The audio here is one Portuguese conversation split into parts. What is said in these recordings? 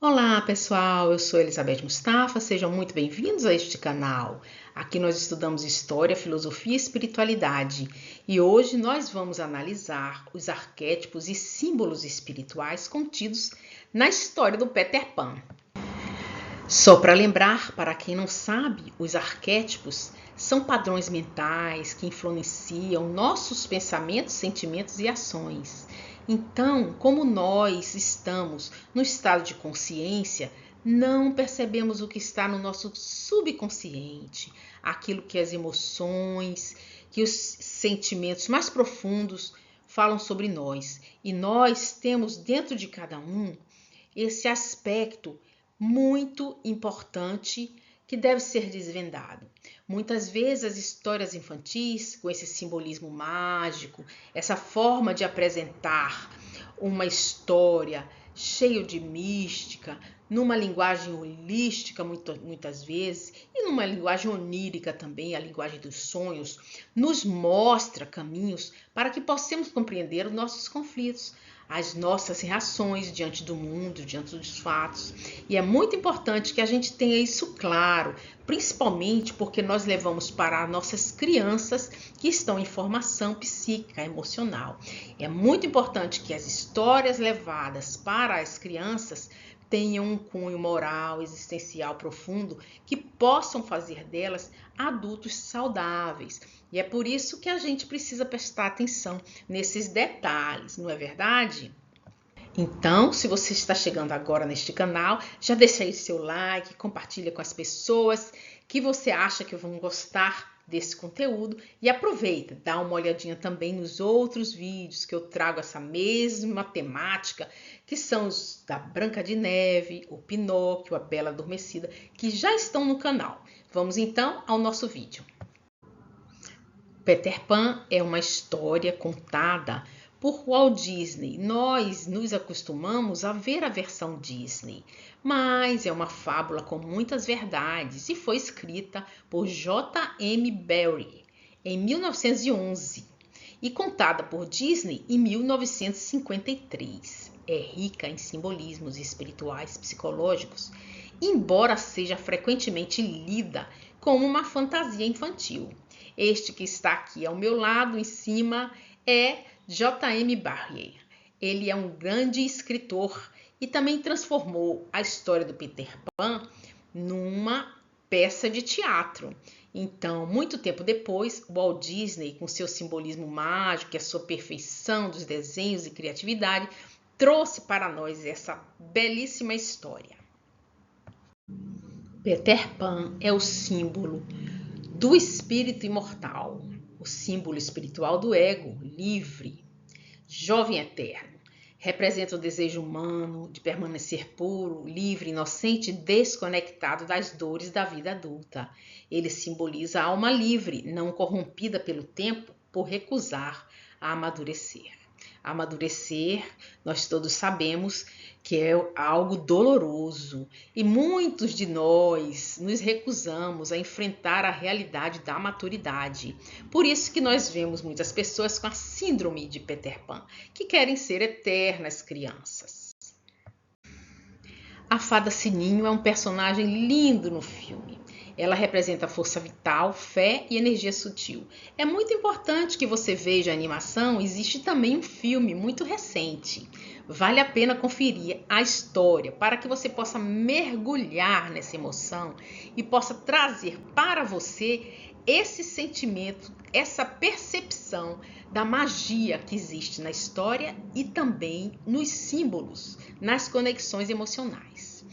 Olá pessoal, eu sou Elizabeth Mustafa, sejam muito bem-vindos a este canal. Aqui nós estudamos História, Filosofia e Espiritualidade e hoje nós vamos analisar os arquétipos e símbolos espirituais contidos na história do Peter Pan. Só para lembrar, para quem não sabe, os arquétipos são padrões mentais que influenciam nossos pensamentos, sentimentos e ações. Então, como nós estamos no estado de consciência, não percebemos o que está no nosso subconsciente, aquilo que as emoções, que os sentimentos mais profundos falam sobre nós. E nós temos dentro de cada um esse aspecto muito importante que deve ser desvendado. Muitas vezes as histórias infantis, com esse simbolismo mágico, essa forma de apresentar uma história cheia de mística, numa linguagem holística muitas vezes, e numa linguagem onírica também, a linguagem dos sonhos, nos mostra caminhos para que possamos compreender os nossos conflitos, as nossas reações diante do mundo, diante dos fatos. E é muito importante que a gente tenha isso claro, principalmente porque nós levamos para nossas crianças que estão em formação psíquica, emocional. É muito importante que as histórias levadas para as crianças tenham um cunho moral, existencial profundo, que possam fazer delas adultos saudáveis. E é por isso que a gente precisa prestar atenção nesses detalhes, não é verdade? Então, se você está chegando agora neste canal, já deixa aí seu like, compartilha com as pessoas que você acha que vão gostar desse conteúdo e aproveita, dá uma olhadinha também nos outros vídeos que eu trago essa mesma temática, que são os da Branca de Neve, o Pinóquio, a Bela Adormecida, que já estão no canal. Vamos então ao nosso vídeo. Peter Pan é uma história contada por Walt Disney. Nós nos acostumamos a ver a versão Disney, mas é uma fábula com muitas verdades e foi escrita por J.M. Barrie em 1911 e contada por Disney em 1953. É rica em simbolismos espirituais psicológicos, embora seja frequentemente lida como uma fantasia infantil. Este que está aqui ao meu lado, em cima, é J.M. Barrie. Ele é um grande escritor e também transformou a história do Peter Pan numa peça de teatro. Então, muito tempo depois, Walt Disney, com seu simbolismo mágico e a sua perfeição dos desenhos e criatividade, trouxe para nós essa belíssima história. Peter Pan é o símbolo do espírito imortal, o símbolo espiritual do ego, livre, jovem eterno. Representa o desejo humano de permanecer puro, livre, inocente e desconectado das dores da vida adulta. Ele simboliza a alma livre, não corrompida pelo tempo por recusar a amadurecer. Amadurecer, nós todos sabemos que é algo doloroso e muitos de nós nos recusamos a enfrentar a realidade da maturidade. Por isso que nós vemos muitas pessoas com a síndrome de Peter Pan, que querem ser eternas crianças. A Fada Sininho é um personagem lindo no filme. Ela representa força vital, fé e energia sutil. É muito importante que você veja a animação. Existe também um filme muito recente. Vale a pena conferir a história para que você possa mergulhar nessa emoção e possa trazer para você esse sentimento, essa percepção da magia que existe na história e também nos símbolos, nas conexões emocionais.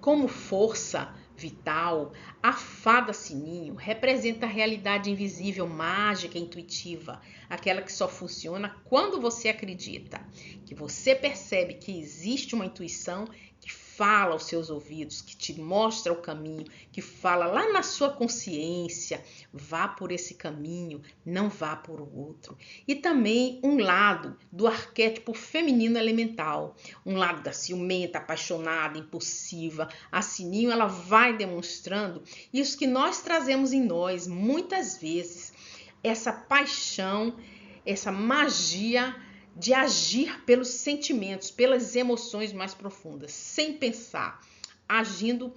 Como força vital, a Fada Sininho representa a realidade invisível, mágica, intuitiva, aquela que só funciona quando você acredita, que você percebe que existe uma intuição que fala aos seus ouvidos, que te mostra o caminho, que fala lá na sua consciência, vá por esse caminho, não vá por o outro. E também um lado do arquétipo feminino elemental, um lado da ciumenta, apaixonada, impulsiva. A Sininho, ela vai demonstrando isso que nós trazemos em nós muitas vezes, essa paixão, essa magia de agir pelos sentimentos, pelas emoções mais profundas, sem pensar, agindo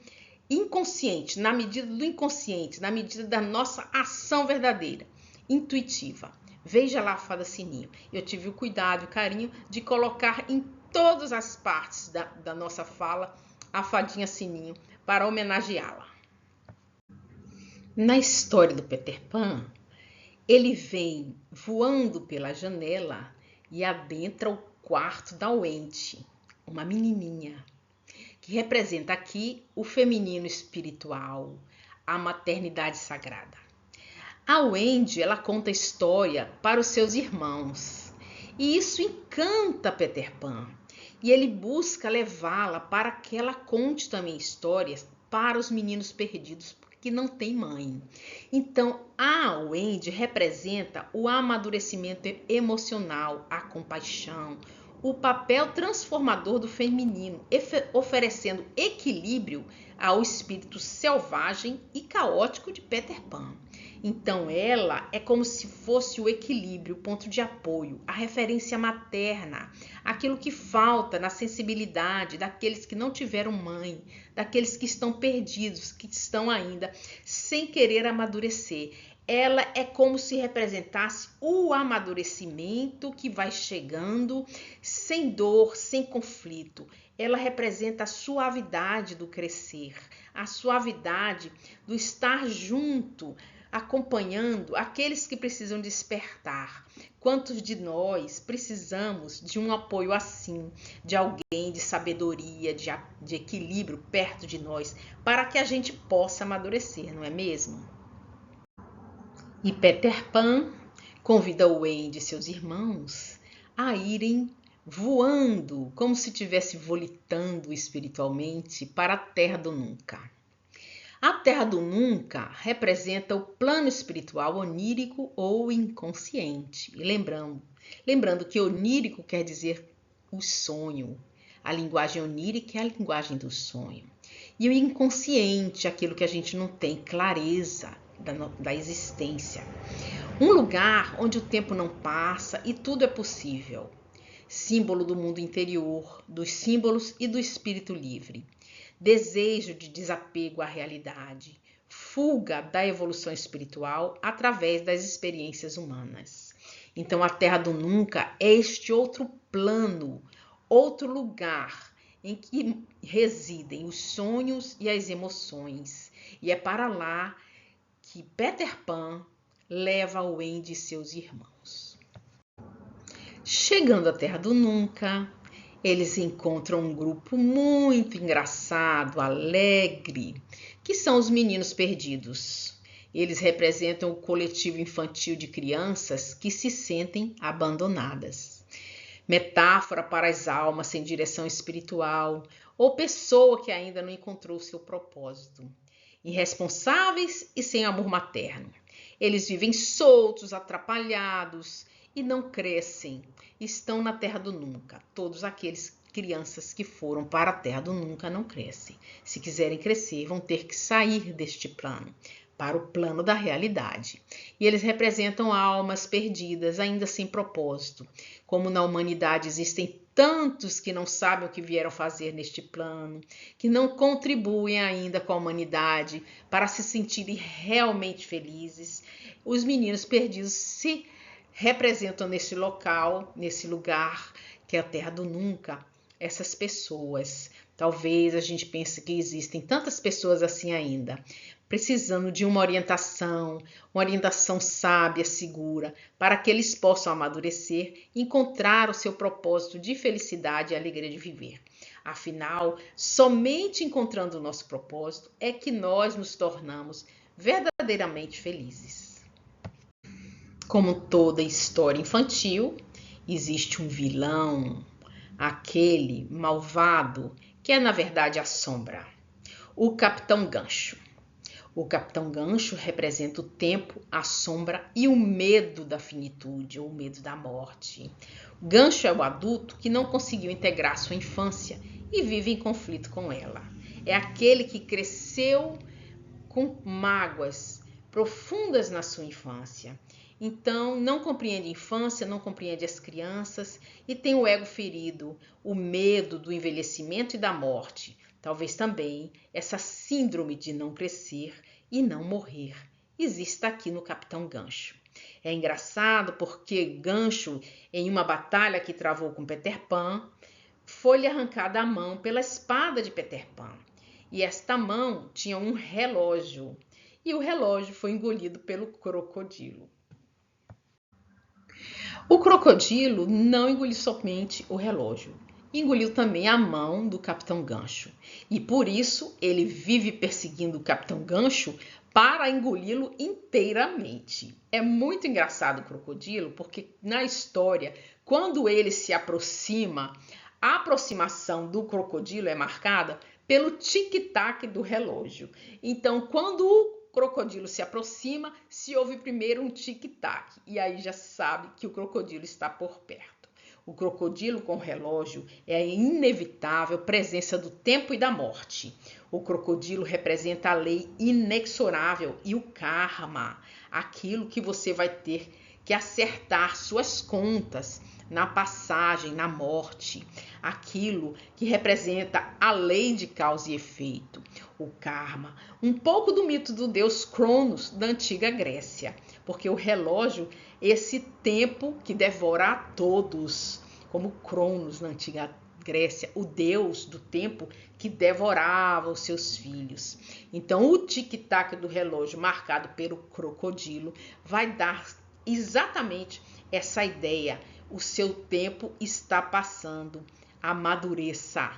inconsciente, na medida do inconsciente, na medida da nossa ação verdadeira, intuitiva. Veja lá a fada Sininho. Eu tive o cuidado e o carinho de colocar em todas as partes da nossa fala a fadinha Sininho para homenageá-la. Na história do Peter Pan, ele vem voando pela janela e adentra o quarto da Wendy, uma menininha, que representa aqui o feminino espiritual, a maternidade sagrada. A Wendy, ela conta história para os seus irmãos, e isso encanta Peter Pan, e ele busca levá-la para que ela conte também histórias para os meninos perdidos que não têm mãe. Então, a Wendy representa o amadurecimento emocional, a compaixão, o papel transformador do feminino, oferecendo equilíbrio ao espírito selvagem e caótico de Peter Pan. Então, ela é como se fosse o equilíbrio, o ponto de apoio, a referência materna, aquilo que falta na sensibilidade daqueles que não tiveram mãe, daqueles que estão perdidos, que estão ainda sem querer amadurecer. Ela é como se representasse o amadurecimento que vai chegando sem dor, sem conflito. Ela representa a suavidade do crescer, a suavidade do estar junto, acompanhando aqueles que precisam despertar. Quantos de nós precisamos de um apoio assim, de alguém de sabedoria, de equilíbrio perto de nós, para que a gente possa amadurecer, não é mesmo? E Peter Pan convida Wendy e seus irmãos a irem voando, como se estivesse volitando espiritualmente para a Terra do Nunca. A Terra do Nunca representa o plano espiritual onírico ou inconsciente. E lembrando que onírico quer dizer o sonho. A linguagem onírica é a linguagem do sonho. E o inconsciente, aquilo que a gente não tem clareza da existência. Um lugar onde o tempo não passa e tudo é possível. Símbolo do mundo interior, dos símbolos e do espírito livre. Desejo de desapego à realidade, fuga da evolução espiritual através das experiências humanas. Então, a Terra do Nunca é este outro plano, outro lugar em que residem os sonhos e as emoções. E é para lá que Peter Pan leva Wendy e seus irmãos. Chegando à Terra do Nunca, eles encontram um grupo muito engraçado, alegre, que são os meninos perdidos. Eles representam o coletivo infantil de crianças que se sentem abandonadas. Metáfora para as almas sem direção espiritual ou pessoa que ainda não encontrou seu propósito. Irresponsáveis e sem amor materno. Eles vivem soltos, atrapalhados e não crescem. Estão na Terra do Nunca. Todos aqueles crianças que foram para a Terra do Nunca não crescem. Se quiserem crescer, vão ter que sair deste plano para o plano da realidade. E eles representam almas perdidas, ainda sem propósito. Como na humanidade existem tantos que não sabem o que vieram fazer neste plano, que não contribuem ainda com a humanidade para se sentirem realmente felizes, os meninos perdidos se representam nesse local, nesse lugar que é a Terra do Nunca, essas pessoas. Talvez a gente pense que existem tantas pessoas assim ainda, precisando de uma orientação sábia, segura, para que eles possam amadurecer e encontrar o seu propósito de felicidade e alegria de viver. Afinal, somente encontrando o nosso propósito é que nós nos tornamos verdadeiramente felizes. Como toda história infantil, existe um vilão, aquele malvado que é na verdade a sombra, o Capitão Gancho. O Capitão Gancho representa o tempo, a sombra e o medo da finitude ou o medo da morte. O Gancho é o adulto que não conseguiu integrar sua infância e vive em conflito com ela. É aquele que cresceu com mágoas profundas na sua infância. Então, não compreende a infância, não compreende as crianças e tem o ego ferido, o medo do envelhecimento e da morte. Talvez também essa síndrome de não crescer e não morrer exista aqui no Capitão Gancho. É engraçado porque Gancho, em uma batalha que travou com Peter Pan, foi-lhe arrancada a mão pela espada de Peter Pan. E esta mão tinha um relógio, e o relógio foi engolido pelo crocodilo. O crocodilo não engoliu somente o relógio, engoliu também a mão do Capitão Gancho. E por isso ele vive perseguindo o Capitão Gancho para engoli-lo inteiramente. É muito engraçado o crocodilo, porque na história, quando ele se aproxima, a aproximação do crocodilo é marcada pelo tic-tac do relógio. Então, quando o crocodilo se aproxima, se ouve primeiro um tic-tac, e aí já sabe que o crocodilo está por perto. O crocodilo com o relógio é a inevitável presença do tempo e da morte. O crocodilo representa a lei inexorável e o karma, aquilo que você vai ter que acertar suas contas na passagem, na morte, aquilo que representa a lei de causa e efeito, o karma, um pouco do mito do deus Cronos da antiga Grécia, porque o relógio é esse tempo que devora a todos, como Cronos na antiga Grécia, o deus do tempo que devorava os seus filhos. Então, o tic-tac do relógio marcado pelo crocodilo vai dar exatamente essa ideia. O seu tempo está passando. Amadureça.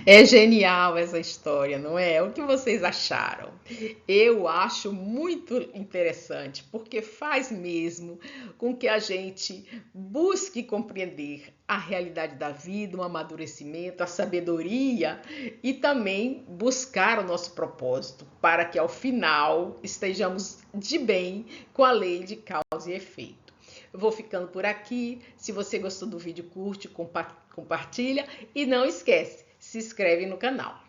É genial essa história, não é? O que vocês acharam? Eu acho muito interessante, porque faz mesmo com que a gente busque compreender a realidade da vida, o amadurecimento, a sabedoria e também buscar o nosso propósito, para que ao final estejamos de bem com a lei de causa e efeito. Eu vou ficando por aqui. Se você gostou do vídeo, curte, compartilha e não esquece, se inscreve no canal.